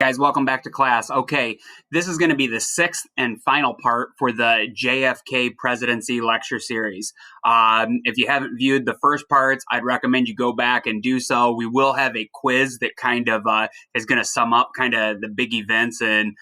Guys, welcome back to class. Okay, this is going to be the sixth and final part for the JFK presidency lecture series. If you haven't viewed the first parts, I'd recommend you go back and do so. We will have a quiz that kind of is going to sum up kind of the big events and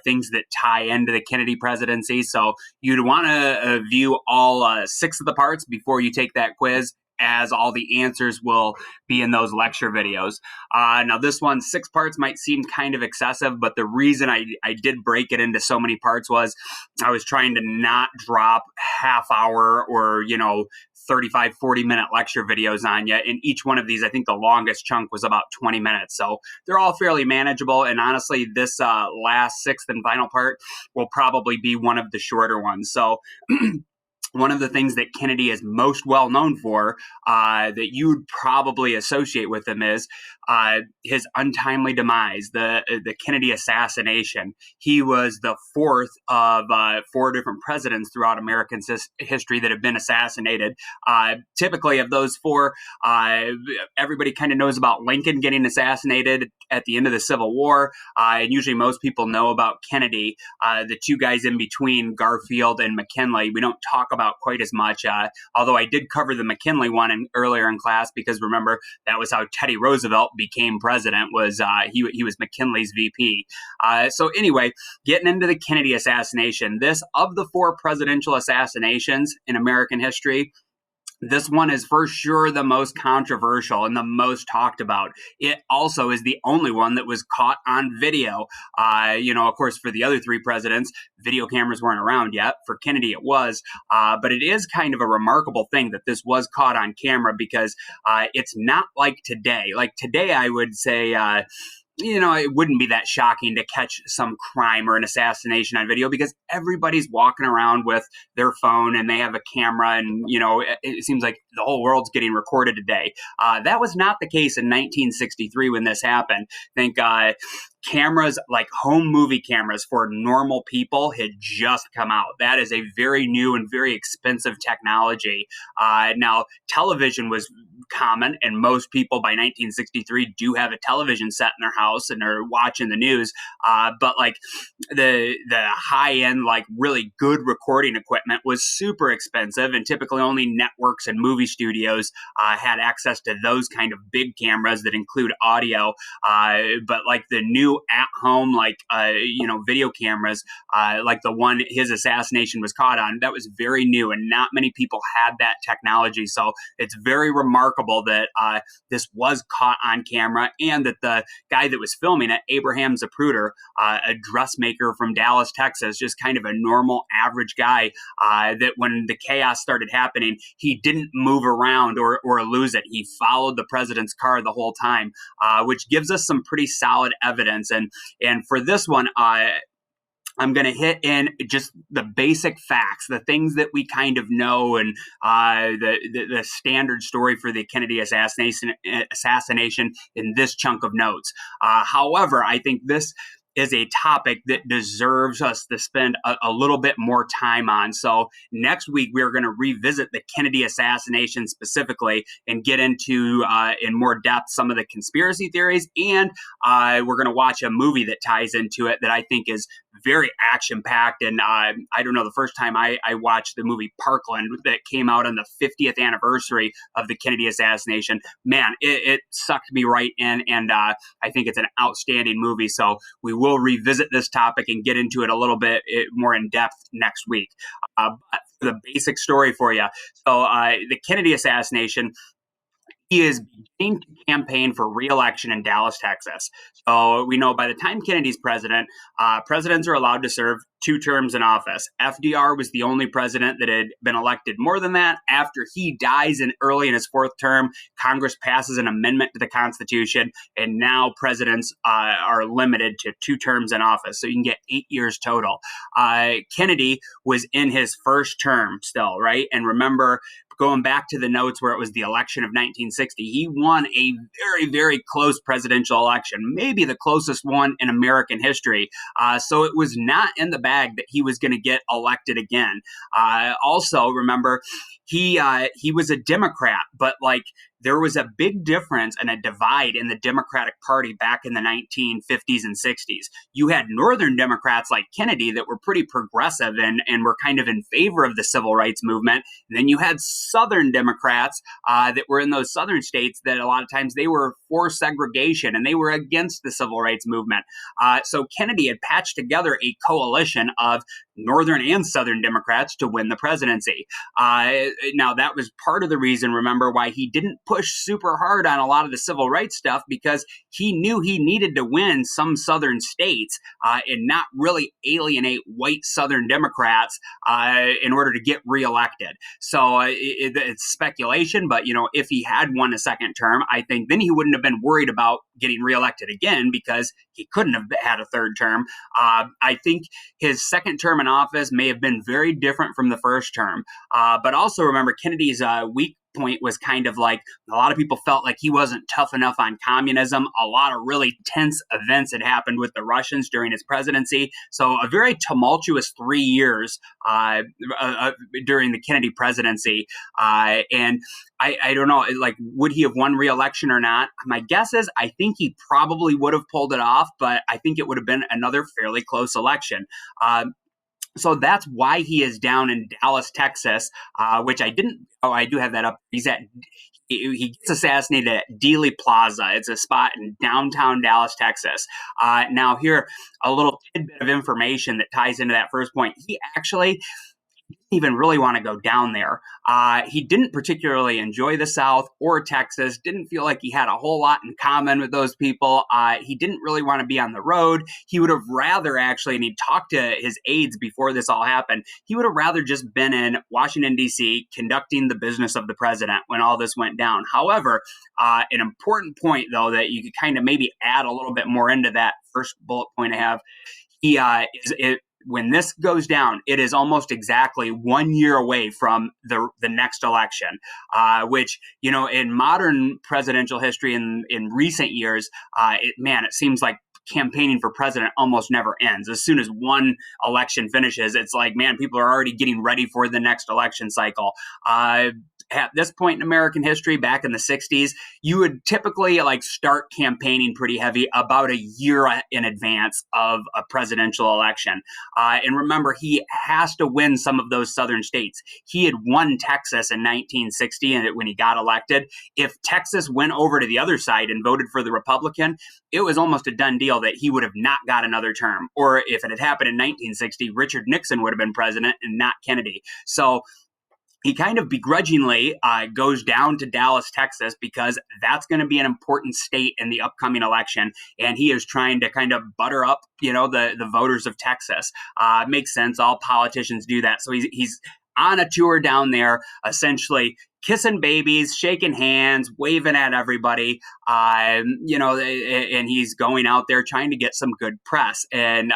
things that tie into the Kennedy presidency. So you'd want to view all six of the parts before you take that quiz, as all the answers will be in those lecture videos. Now this one, 6 parts might seem kind of excessive, but the reason I did break it into so many parts was I was trying to not drop half hour or, 35, 40-minute lecture videos on you. And each one of these, I think the longest chunk was about 20 minutes. So they're all fairly manageable. And honestly, this last sixth and final part will probably be one of the shorter ones. So one of the things that Kennedy is most well known for, that you'd probably associate with him, is his untimely demise, the Kennedy assassination. He was the fourth of 4 different presidents throughout American history that have been assassinated. Typically, of those 4, everybody kind of knows about Lincoln getting assassinated at the end of the Civil War, and usually most people know about Kennedy. The 2 guys in between, Garfield and McKinley, we don't talk about quite as much, although I did cover the McKinley one earlier in class, because remember, that was how Teddy Roosevelt became president, was he was McKinley's VP. So anyway, getting into the Kennedy assassination, this, of the 4 presidential assassinations in American history, this one is for sure the most controversial and the most talked about. It also is the only one that was caught on video. Of course, for the other 3 presidents, video cameras weren't around yet. For Kennedy, it was. But it is kind of a remarkable thing that this was caught on camera, because it's not like today. Like today, I would say, it wouldn't be that shocking to catch some crime or an assassination on video, because everybody's walking around with their phone and they have a camera, and, it seems like the whole world's getting recorded today. That was not the case in 1963 when this happened. I think cameras, like home movie cameras for normal people, had just come out. That is a very new and very expensive technology. Now, television was common, and most people by 1963 do have a television set in their house and are watching the news. But like the high-end, like really good recording equipment was super expensive, and typically only networks and movie studios had access to those kind of big cameras that include audio. But like the new at-home, video cameras, like the one his assassination was caught on, that was very new, and not many people had that technology. So it's very remarkable that this was caught on camera, and that the guy that was filming it, Abraham Zapruder, a dressmaker from Dallas, Texas, just kind of a normal, average guy, that when the chaos started happening, he didn't move around or lose it. He followed the president's car the whole time, which gives us some pretty solid evidence. And for this one, I'm going to hit in just the basic facts, the things that we kind of know, and the standard story for the Kennedy assassination in this chunk of notes. However, I think this is a topic that deserves us to spend a little bit more time on. So next week, we're going to revisit the Kennedy assassination specifically and get into, in more depth, some of the conspiracy theories. And we're going to watch a movie that ties into it that I think is very action-packed. And I don't know, the first time I watched the movie Parkland that came out on the 50th anniversary of the Kennedy assassination, man, it sucked me right in. And I think it's an outstanding movie. So we will revisit this topic and get into it a little bit more in depth next week. But the basic story for you. So the Kennedy assassination, he is beginning to campaign for re-election in Dallas, Texas. So we know by the time Kennedy's president, presidents are allowed to serve 2 terms in office. FDR was the only president that had been elected more than that. After he dies early in his 4th term, Congress passes an amendment to the Constitution, and now presidents are limited to 2 terms in office. So you can get 8 years total. Kennedy was in his 1st term still, right? And remember, going back to the notes where it was the election of 1960, he won a very, very close presidential election, maybe the closest one in American history. So it was not in the bag that he was going to get elected again. Also, remember, he was a Democrat, but like there was a big difference and a divide in the Democratic Party back in the 1950s and 60s. You had Northern Democrats like Kennedy that were pretty progressive and were kind of in favor of the civil rights movement. And then you had Southern Democrats that were in those Southern states that a lot of times they were for segregation and they were against the civil rights movement. So Kennedy had patched together a coalition of Northern and Southern Democrats to win the presidency. Now, that was part of the reason, remember, why he didn't push super hard on a lot of the civil rights stuff, because he knew he needed to win some Southern states and not really alienate white Southern Democrats in order to get reelected. So it's speculation, but, if he had won a second term, I think then he wouldn't have been worried about getting reelected again because he couldn't have had a third term. I think his second term in office may have been very different from the first term. But also remember, Kennedy's weak point was kind of like a lot of people felt like he wasn't tough enough on communism. A lot of really tense events had happened with the Russians during his presidency. So a very tumultuous 3 years during the Kennedy presidency. And I don't know, like, would he have won re-election or not? My guess is I think he probably would have pulled it off, but I think it would have been another fairly close election. So that's why he is down in Dallas, Texas, which I didn't. Oh, I do have that up. He gets assassinated at Dealey Plaza. It's a spot in downtown Dallas, Texas. Now, here, a little tidbit of information that ties into that first point. He actually even really want to go down there. He didn't particularly enjoy the South or Texas, didn't feel like he had a whole lot in common with those people. He didn't really want to be on the road. He would have rather actually, and he talked to his aides before this all happened, he would have rather just been in Washington, D.C., conducting the business of the president when all this went down. However, an important point, though, that you could kind of maybe add a little bit more into that first bullet point I have, when this goes down, it is almost exactly 1 year away from the next election, which, in modern presidential history in recent years, it seems like campaigning for president almost never ends. As soon as one election finishes, it's like, man, people are already getting ready for the next election cycle. At this point in American history, back in the 60s, you would typically start campaigning pretty heavy about a year in advance of a presidential election. And remember, he has to win some of those southern states. He had won Texas in 1960 and when he got elected. If Texas went over to the other side and voted for the Republican, it was almost a done deal that he would have not got another term. Or if it had happened in 1960, Richard Nixon would have been president and not Kennedy. So he kind of begrudgingly goes down to Dallas, Texas, because that's going to be an important state in the upcoming election. And he is trying to kind of butter up, the voters of Texas. Makes sense. All politicians do that. So he's on a tour down there, essentially kissing babies, shaking hands, waving at everybody, and he's going out there trying to get some good press. And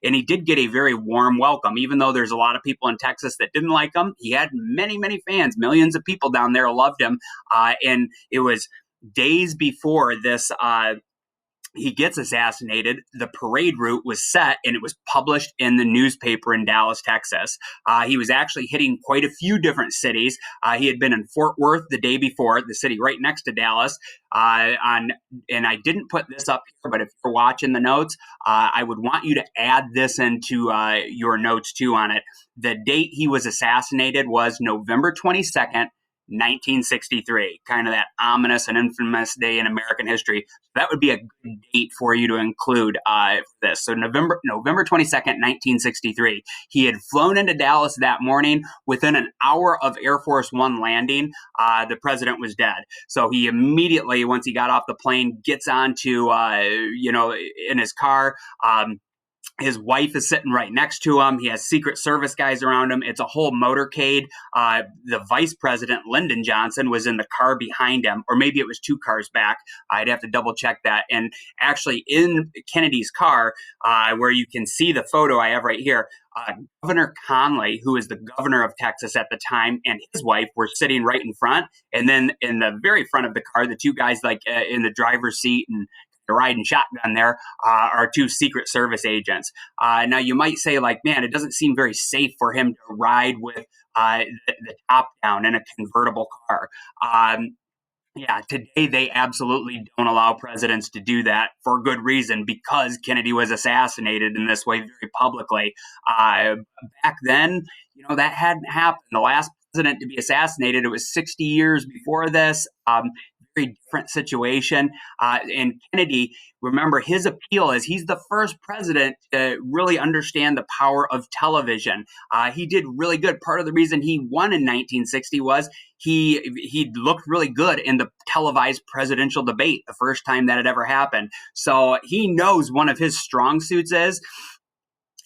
he did get a very warm welcome, even though there's a lot of people in Texas that didn't like him. He had many, many fans. Millions of people down there loved him. And it was days before this he gets assassinated, the parade route was set and it was published in the newspaper in Dallas, Texas. He was actually hitting quite a few different cities. He had been in Fort Worth the day before, the city right next to Dallas. And I didn't put this up here, but if you're watching the notes, I would want you to add this into your notes too on it. The date he was assassinated was November 22nd, 1963, kind of that ominous and infamous day in American history. That would be a good date for you to include for this. So November 22nd, 1963. He had flown into Dallas that morning. Within an hour of Air Force One landing, the president was dead. So he immediately, once he got off the plane, gets onto, in his car. His wife is sitting right next to him. He has Secret Service guys around him. It's a whole motorcade. The vice president, Lyndon Johnson, was in the car behind him, or maybe it was two cars back. I'd have to double check that. And actually in Kennedy's car, where you can see the photo I have right here, Governor Conley, who is the governor of Texas at the time, and his wife were sitting right in front. And then in the very front of the car, the two guys in the driver's seat and riding shotgun there are two Secret Service agents. Now, you might say, man, it doesn't seem very safe for him to ride with the top down in a convertible car. Yeah, today they absolutely don't allow presidents to do that for good reason because Kennedy was assassinated in this way very publicly. Uh, Back then, that hadn't happened. The last president to be assassinated, it was 60 years before this. Very different situation. And Kennedy, remember, his appeal is he's the first president to really understand the power of television. He did really good. Part of the reason he won in 1960 was he looked really good in the televised presidential debate the first time that had ever happened. So he knows one of his strong suits is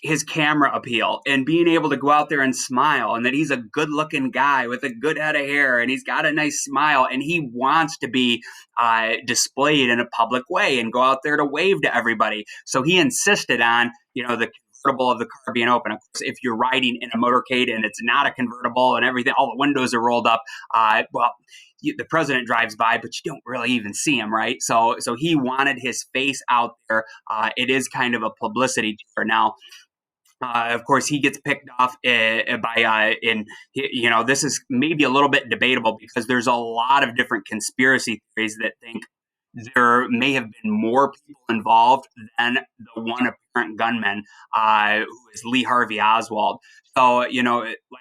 his camera appeal and being able to go out there and smile, and that he's a good looking guy with a good head of hair and he's got a nice smile and he wants to be displayed in a public way and go out there to wave to everybody. So he insisted on, the convertible of the car being open. Of course, if you're riding in a motorcade and it's not a convertible and everything, all the windows are rolled up, the president drives by, but you don't really even see him, right? So he wanted his face out there. It is kind of a publicity tour now. Of course, he gets picked off this is maybe a little bit debatable because there's a lot of different conspiracy theories that think there may have been more people involved than the one apparent gunman, who is Lee Harvey Oswald. So,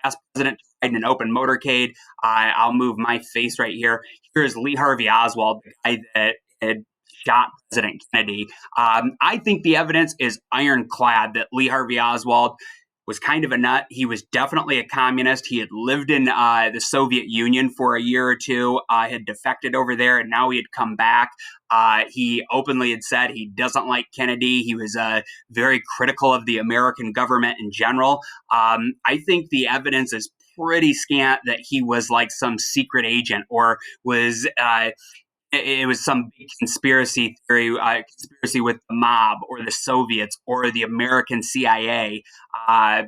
last president tried in an open motorcade. I'll move my face right here. Here's Lee Harvey Oswald, the guy that had shot President Kennedy. I think the evidence is ironclad that Lee Harvey Oswald was kind of a nut. He was definitely a communist. He had lived in the Soviet Union for a year or two, had defected over there, and now he had come back. He openly had said he doesn't like Kennedy. He was very critical of the American government in general. I think the evidence is pretty scant that he was like some secret agent or was it was some big conspiracy theory, conspiracy with the mob or the Soviets or the American CIA. Uh,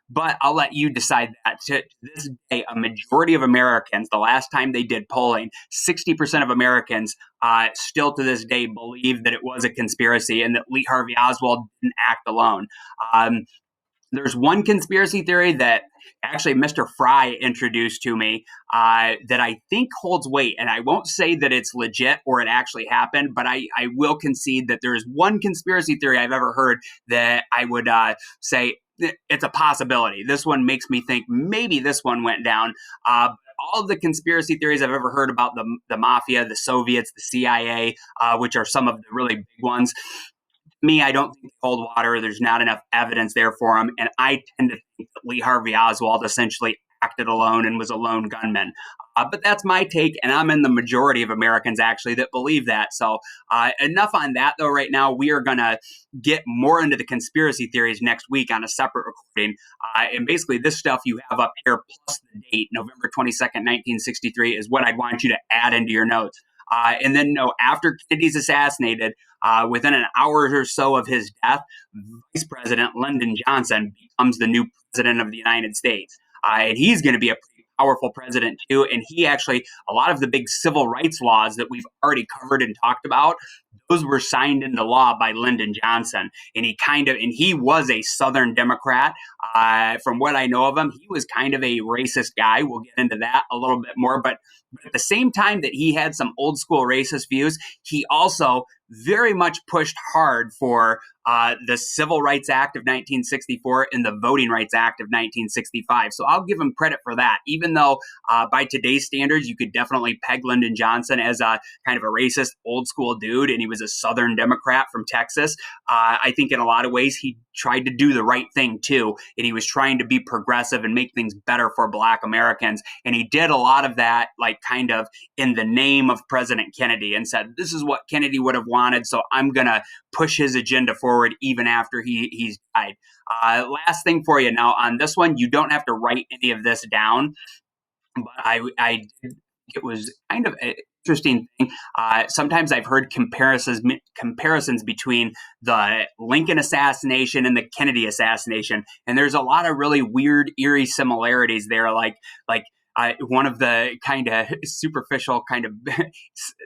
but I'll let you decide that. To this day, a majority of Americans, the last time they did polling, 60% of Americans still to this day believe that it was a conspiracy and that Lee Harvey Oswald didn't act alone. Um, there's one conspiracy theory that actually Mr. Fry introduced to me that I think holds weight. And I won't say that it's legit or it actually happened, but I will concede that there's one conspiracy theory I've ever heard that I would say it's a possibility. This one makes me think maybe this one went down. All of the conspiracy theories I've ever heard about the mafia, the Soviets, the CIA, which are some of the really big ones, me, I don't think they hold water. There's not enough evidence there for him. And I tend to think that Lee Harvey Oswald essentially acted alone and was a lone gunman. But that's my take, and I'm in the majority of Americans actually that believe that. So enough on that, though. Right now, we are going to get more into the conspiracy theories next week on a separate recording. And basically, this stuff you have up here plus the date, November 22nd, 1963, is what I'd want you to add into your notes. And then, after Kennedy's assassinated, within an hour or so of his death, Vice President Lyndon Johnson becomes the new president of the United States. And he's going to be a pretty powerful president too. And he actually, a lot of the big civil rights laws that we've already covered and talked about, those were signed into law by Lyndon Johnson. And he was a Southern Democrat. From what I know of him, he was kind of a racist guy. We'll get into that a little bit more. But at the same time that he had some old school racist views, he also very much pushed hard for the Civil Rights Act of 1964 and the Voting Rights Act of 1965. So I'll give him credit for that, even though by today's standards, you could definitely peg Lyndon Johnson as a kind of a racist, old school dude, and he was a Southern Democrat from Texas. I think in a lot of ways, he tried to do the right thing too, and he was trying to be progressive and make things better for Black Americans. And he did a lot of that, like kind of in the name of President Kennedy, and said, this is what Kennedy would have wanted, so I'm going to push his agenda forward even after he's died. Last thing for you now on this one, you don't have to write any of this down, but it was kind of an interesting thing. Sometimes I've heard comparisons between the Lincoln assassination and the Kennedy assassination, and there's a lot of really weird, eerie similarities there. Like one of the kind of superficial, kind of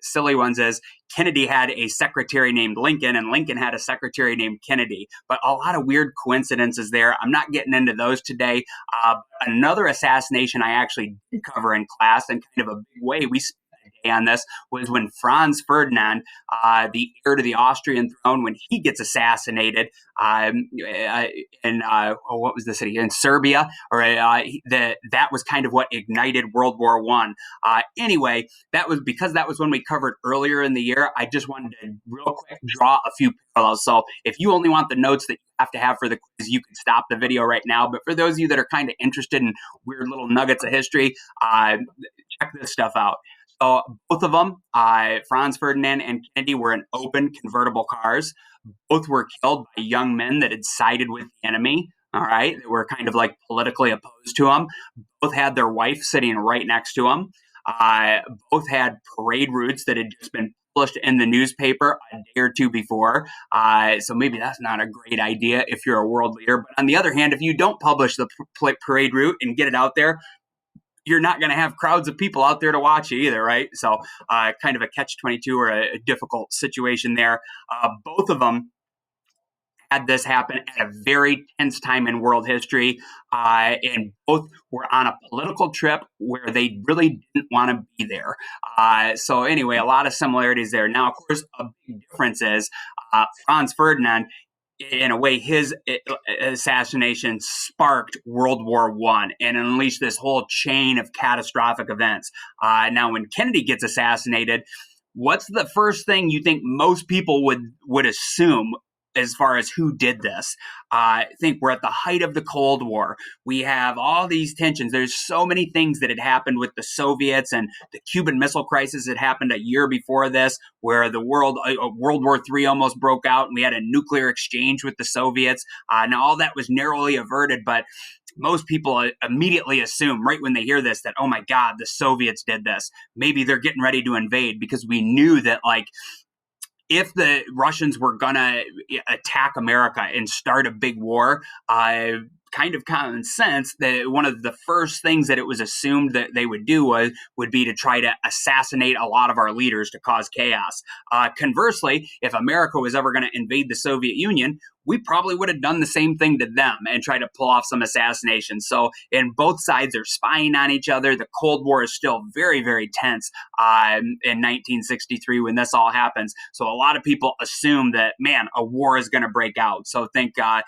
silly ones is Kennedy had a secretary named Lincoln, and Lincoln had a secretary named Kennedy. But a lot of weird coincidences there. I'm not getting into those today. Another assassination I actually did cover in class in kind of a big way. We spent a today on this was when Franz Ferdinand, the heir to the Austrian throne, when he gets assassinated in what was the city in Serbia, or that was kind of what ignited World War One. Anyway, that was because that was when we covered earlier in the year. I just wanted to real quick draw a few parallels. So if you only want the notes that you have to have for the quiz, you can stop the video right now. But for those of you that are kind of interested in weird little nuggets of history, check this stuff out. So both of them, Franz Ferdinand and Kennedy, were in open convertible cars. Both were killed by young men that had sided with the enemy. All right, they were kind of like politically opposed to him. Both had their wife sitting right next to him. Both had parade routes that had just been published in the newspaper a day or two before. So maybe that's not a great idea if you're a world leader. But on the other hand, if you don't publish the parade route and get it out there, you're not going to have crowds of people out there to watch you either, right? So kind of a catch-22 or a difficult situation there. Both of them had this happen at a very tense time in world history, and both were on a political trip where they really didn't want to be there. So anyway, a lot of similarities there. Now, of course, a big difference is Franz Ferdinand, in a way, his assassination sparked World War One and unleashed this whole chain of catastrophic events. Now, when Kennedy gets assassinated, what's the first thing you think most people would assume as far as who did this? I think we're at the height of the Cold War. We have all these tensions. There's so many things that had happened with the Soviets, and the Cuban Missile Crisis had happened a year before this, where the World War III almost broke out, and we had a nuclear exchange with the Soviets. Now, all that was narrowly averted, but most people immediately assume right when they hear this that, oh my God, the Soviets did this. Maybe they're getting ready to invade, because we knew that, like, if the Russians were going to attack America and start a big war, kind of common sense that one of the first things that it was assumed that they would do would be to try to assassinate a lot of our leaders to cause chaos. Conversely, if America was ever going to invade the Soviet Union, we probably would have done the same thing to them and try to pull off some assassinations. So, and both sides are spying on each other. The Cold War is still very, very tense in 1963 when this all happens. So a lot of people assume that, man, a war is going to break out. So think, on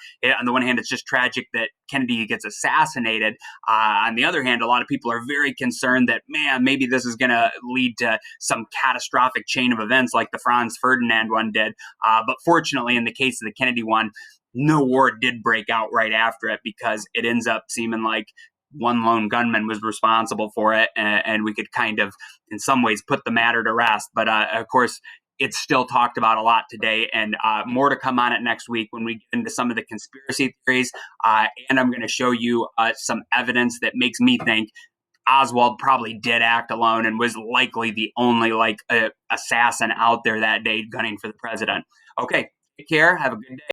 the one hand, it's just tragic that Kennedy gets assassinated. On the other hand, a lot of people are very concerned that, man, maybe this is going to lead to some catastrophic chain of events like the Franz Ferdinand one did. But fortunately, in the case of the Kennedy one, no war did break out right after it, because it ends up seeming like one lone gunman was responsible for it, and we could kind of, in some ways, put the matter to rest. But of course, it's still talked about a lot today, and more to come on it next week when we get into some of the conspiracy theories. And I'm going to show you some evidence that makes me think Oswald probably did act alone and was likely the only assassin out there that day gunning for the president. Okay, take care. Have a good day.